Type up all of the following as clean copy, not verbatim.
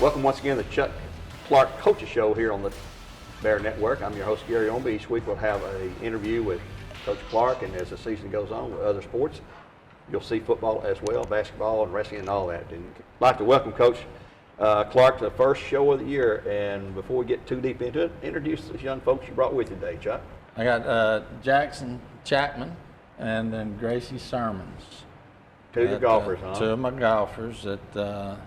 Welcome once again to the Chuck Clark Coaches Show here on the Bear Network. I'm your host, Gary Ownbey. Each week we'll have an interview with Coach Clark, and as the season goes on with other sports, you'll see football as well, basketball and wrestling and all that. And I'd like to welcome Coach Clark to the first show of the year. And before we get too deep into it, introduce these young folks you brought with you today, Chuck. I got Jackson Chapman and then Gracie Sermons. Two of your golfers, huh? Two of my golfers that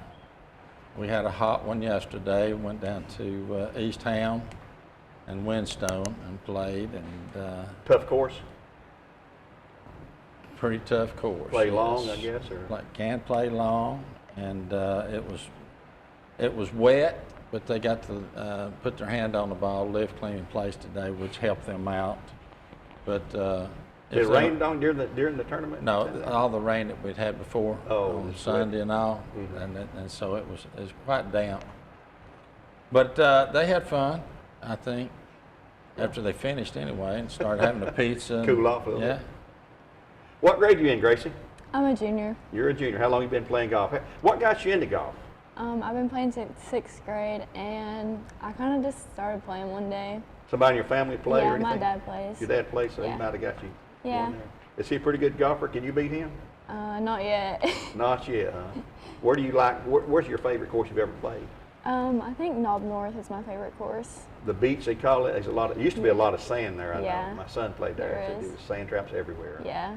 we had a hot one yesterday. Went down to East Ham and Windstone and played. And tough course? Pretty tough course. Play long, I guess? Or? Can play long, and it was wet, but they got to put their hand on the ball, lift, clean, in place today, which helped them out. But did it rain during the tournament? No, all the rain that we'd had before on Sunday and all, and so it was quite damp. But they had fun, I think, after they finished anyway, and started having a pizza. Cool off a little Yeah. bit. What grade are you in, Gracie? I'm a junior. You're a junior. How long have you been playing golf? What got you into golf? I've been playing since 6th grade, and I kind of just started playing one day. Somebody in your family play or anything? Yeah, my dad plays. Your dad plays, so Yeah. he might have got you. Yeah. in there. Is he a pretty good golfer? Can you beat him? Not yet. Not yet, huh? Where do you like? Where's your favorite course you've ever played? I think Knob North is my favorite course. The beach they call it. There's a lot of. It used to be a lot of sand there. I Yeah. know. My son played there. There There is. was sand traps everywhere. Yeah.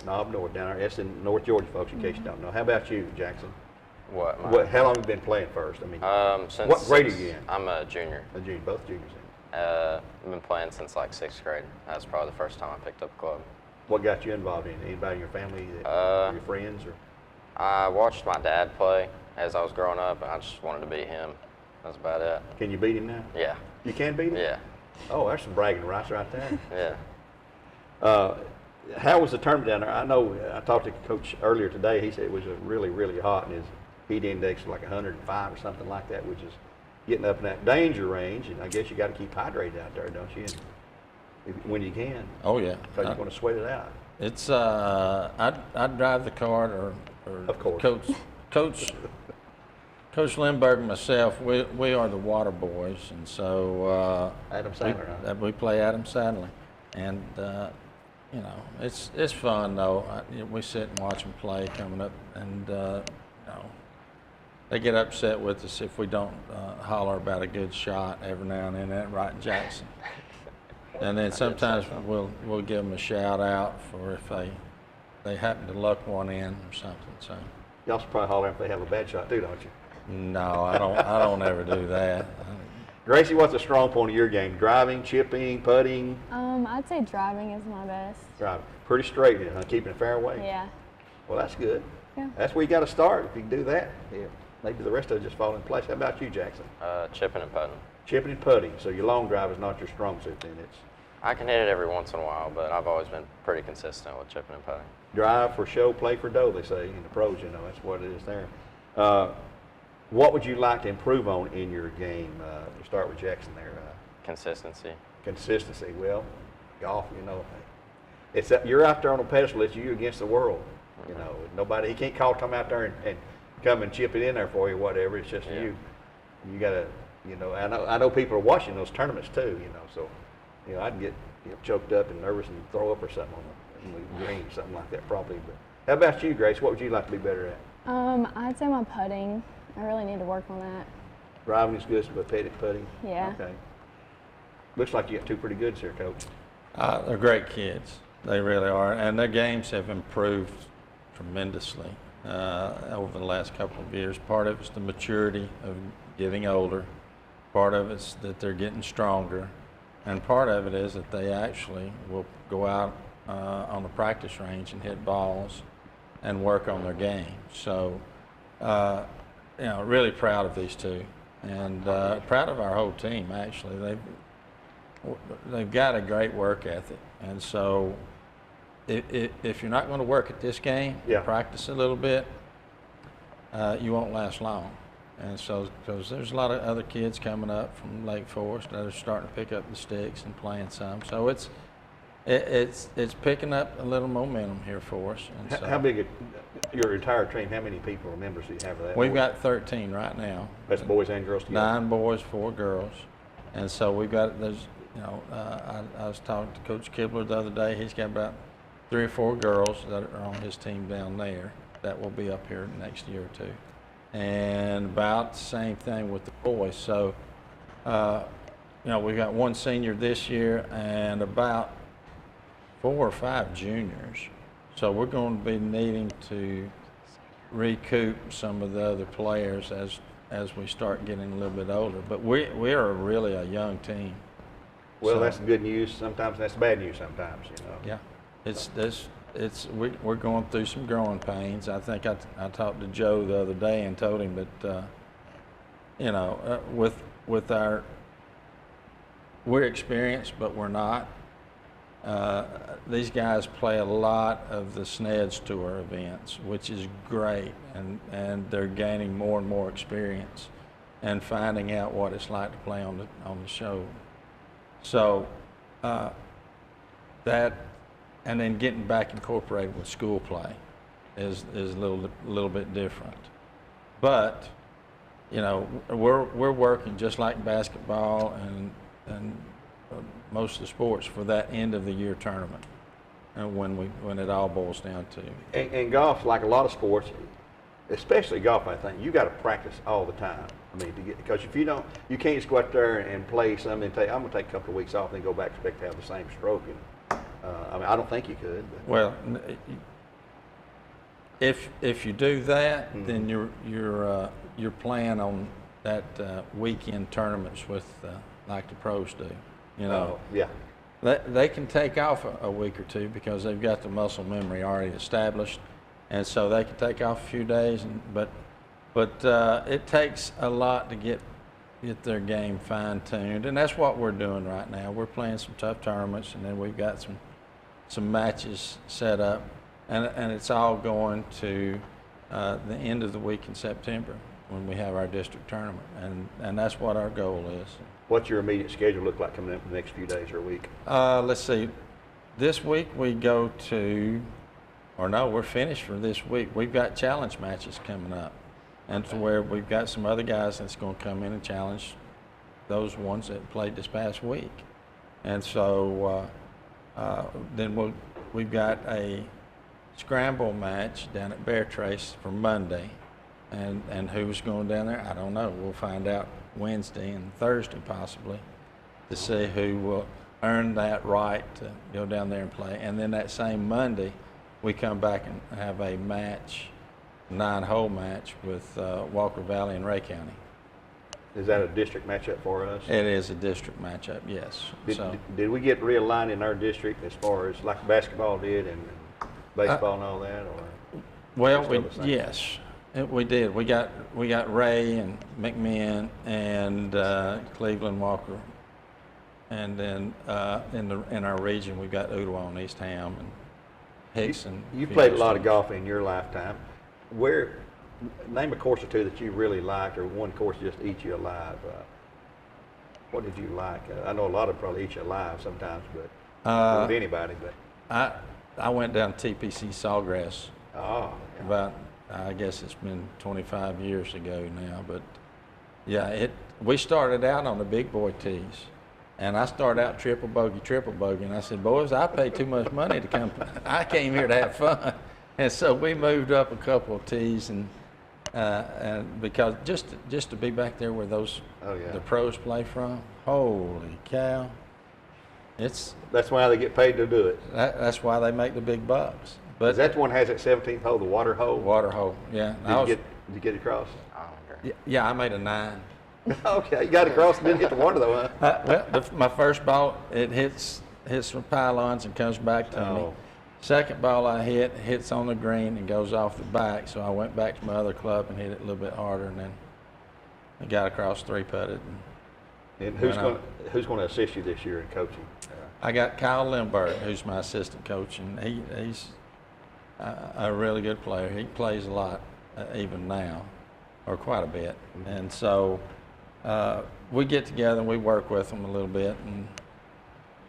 Knob North down there. That's in North Georgia, folks. In case you don't know. How about you, Jackson? What? How long have you been playing first? I mean, Since what grade are you in? I'm a junior. A junior, both juniors. I've been playing since like 6th grade. That's probably the first time I picked up a club. What got you involved in it? Anybody in your family, or your friends, or? I watched my dad play as I was growing up, and I just wanted to beat him. That's about it. Can you beat him now? Yeah. You can beat him? Yeah. Oh, that's some bragging rights right there. Yeah. How was the tournament down there? I know I talked to Coach earlier today. He said it was really, really hot, and his heat index was like 105 or something like that, which is getting up in that danger range. And I guess you got to keep hydrated out there, don't you? When you can. Oh yeah. Because you want to sweat it out. It's I'd drive the cart or Of course. Coach Lindbergh and myself, we are the water boys, and so Adam Sandler, huh? we play Adam Sandler, and you know it's fun though. We sit and watch them play coming up, and you know they get upset with us if we don't holler about a good shot every now and then. That right, Jackson. And then sometimes we'll give them a shout out for if they happen to luck one in or something. So. Y'all should probably holler if they have a bad shot too, don't you? No, I don't ever do that. Gracie, what's the strong point of your game? Driving, chipping, putting? I'd say driving is my best. Driving. Pretty straight, huh? Keeping it fairway? Yeah. Well, that's good. Yeah. That's where you got to start. If you can do that, yeah, maybe the rest of it just fall in place. How about you, Jackson? Chipping and putting. Chipping and putting. So your long drive is not your strong suit then. It's I can hit it every once in a while, but I've always been pretty consistent with chipping and putting. drive for show, play for dough, they say in the pros, you know, that's what it is there. What would you like to improve on in your game? To start with Jackson there. Consistency. Consistency. Well, golf, you know, it's that you're out there on a pedestal. It's you against the world. You know, nobody. He can't call come out there and come and chip it in there for you, whatever. It's just you. You gotta, you know. I know people are watching those tournaments too. You know, so you know I'd get choked up and nervous and throw up or something on the green, something like that probably. But how about you, Grace? What would you like to be better at? I'd say my putting. I really need to work on that. Driving is good, but putting. Yeah. Okay. Looks like you got two pretty goods here, Coach. They're great kids. They really are, and their games have improved tremendously over the last couple of years. Part of it's the maturity of getting older. Part of it's that they're getting stronger, and part of it is that they actually will go out on the practice range and hit balls and work on their game. So, you know, really proud of these two, and proud of our whole team. Actually, they've got a great work ethic, and so if you're not going to work at this game, practice a little bit, you won't last long. And so, because there's a lot of other kids coming up from Lake Forest that are starting to pick up the sticks and playing some, so it's It's picking up a little momentum here for us. And so How big your entire team? How many people or members do you have of that? we've got 13 right now. That's boys and girls together. 9 boys, 4 girls, and so we've got there's I was talking to Coach Kibler the other day. He's got about 3 or 4 girls that are on his team down there that will be up here next year or two, and about the same thing with the boys. So we've got 1 senior this year and about 4 or 5 juniors. So we're going to be needing to recoup some of the other players as we start getting a little bit older. But we are really a young team. Well, So- that's good news sometimes. That's bad news sometimes. Yeah, we're going through some growing pains. I think I talked to Joe the other day and told him that with our we're experienced, but we're not. These guys play a lot of the SNEDS Tour events, which is great, and they're gaining more and more experience and finding out what it's like to play on the show. So that, and then getting back incorporated with school play is a little bit different. But we're working just like basketball and most of the sports for that end of the year tournament, and when it all boils down to. And golf, like a lot of sports, especially golf, I think you got to practice all the time. I mean, because if you don't, you can't just go out there and play something and I'm going to take a couple of weeks off and then go back and expect to have the same stroke. I mean, I don't think you could. But. Well, if you do that, mm-hmm. then you're playing on that weekend tournaments with like the pros do. Yeah. They can take off a week or two because they've got the muscle memory already established, and so they can take off a few days. But it takes a lot to get their game fine-tuned, and that's what we're doing right now. We're playing some tough tournaments, and then we've got some matches set up, and it's all going to the end of the week in September when we have our district tournament, and that's what our goal is. What's your immediate schedule look like coming up in the next few days or a week? Let's see. This week we go to, we're finished for this week. We've got challenge matches coming up, and to where we've got some other guys that's going to come in and challenge those ones that played this past week. And so then we've got a scramble match down at Bear Trace for Monday, and who's going down there, I don't know. We'll find out Wednesday and Thursday possibly to see who will earn that right to go down there and play. And then that same Monday, we come back and have a match, 9-hole match with Walker Valley and Ray County. Is that a district matchup for us? It is a district matchup, yes. Did we get realigned in our district as far as like basketball did and baseball and all that? Or well, yes. We did. We got Ray and McMinn and Cleveland Walker, and then in our region we've got Ottawa and East Ham and Hicks. You played a lot of golf in your lifetime. Name a course or two that you really liked, or one course just eat you alive. What did you like? I know a lot of probably eat you alive sometimes, but with anybody. But I went down to TPC Sawgrass. Oh. Yeah. About. I guess it's been 25 years ago now, but yeah, we started out on the big boy tees, and I started out triple bogey, and I said, boys, I pay too much money to come. I came here to have fun, and so we moved up a couple of tees, and because just to be back there where the pros play from, holy cow, that's why they get paid to do it. That's why they make the big bucks. But that one has that 17th hole, the water hole? Water hole, yeah. Did you get across? Yeah, I made a 9. Okay, you got across and didn't hit the water though, huh? My first ball, it hits some pylons and comes back to me. Second ball I hits on the green and goes off the back, so I went back to my other club and hit it a little bit harder, and then I got across 3-putted. And who's going to assist you this year in coaching? I got Kyle Lindbergh, who's my assistant coach, and he's a really good player. He plays a lot, even now, or quite a bit. Mm-hmm. And so we get together and we work with him a little bit,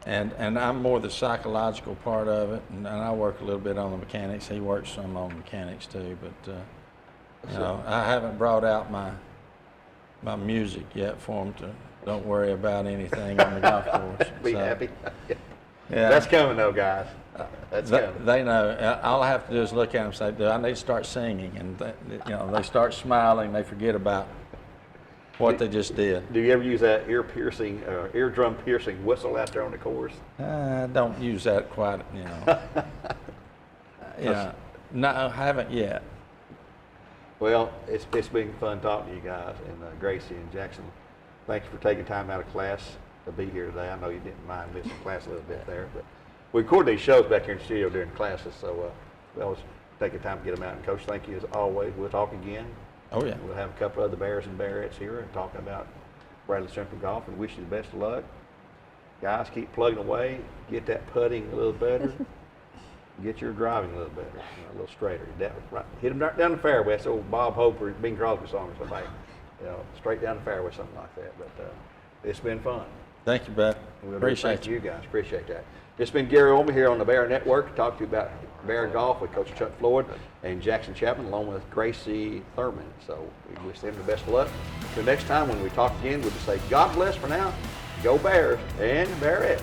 And I'm more the psychological part of it, and I work a little bit on the mechanics. He works some on mechanics too, but you know, I haven't brought out my music yet for him to don't worry about anything on the golf course. Be So, happy. Yeah. That's coming though, guys. That's coming. They know. All I have to do is look at them and say, "Do I need to start singing?" And you know, they start smiling. They forget about what they just did. Do you ever use that eardrum piercing whistle out there on the course? Don't use that quite. You know. Yeah. No, I haven't yet. Well, it's been fun talking to you guys, and Gracie and Jackson. Thank you for taking time out of class to be here today. I know you didn't mind missing class a little bit there, but we record these shows back here in the studio during classes, so we always take the time to get them out. And Coach, thank you as always. We'll talk again. Oh yeah. We'll have a couple of the Bears and Bearettes here and talk about Bradley Central Golf and wish you the best of luck. Guys, keep plugging away. Get that putting a little better. Get your driving a little better, a little straighter. Right. Hit them down the fairway. That's old Bob Hope or Bing Crosby song or something. You know, straight down the fairway, something like that. But it's been fun. Thank you, Beth. We'll Appreciate thank you guys. Appreciate that. It's been Gary Ownbey here on the Bear Network to talk to you about Bear Golf with Coach Chuck Floyd and Jackson Chapman, along with Gracie Thurman. So we wish them the best of luck. Until next time when we talk again, we'll just say God bless for now. Go Bears and Bearettes.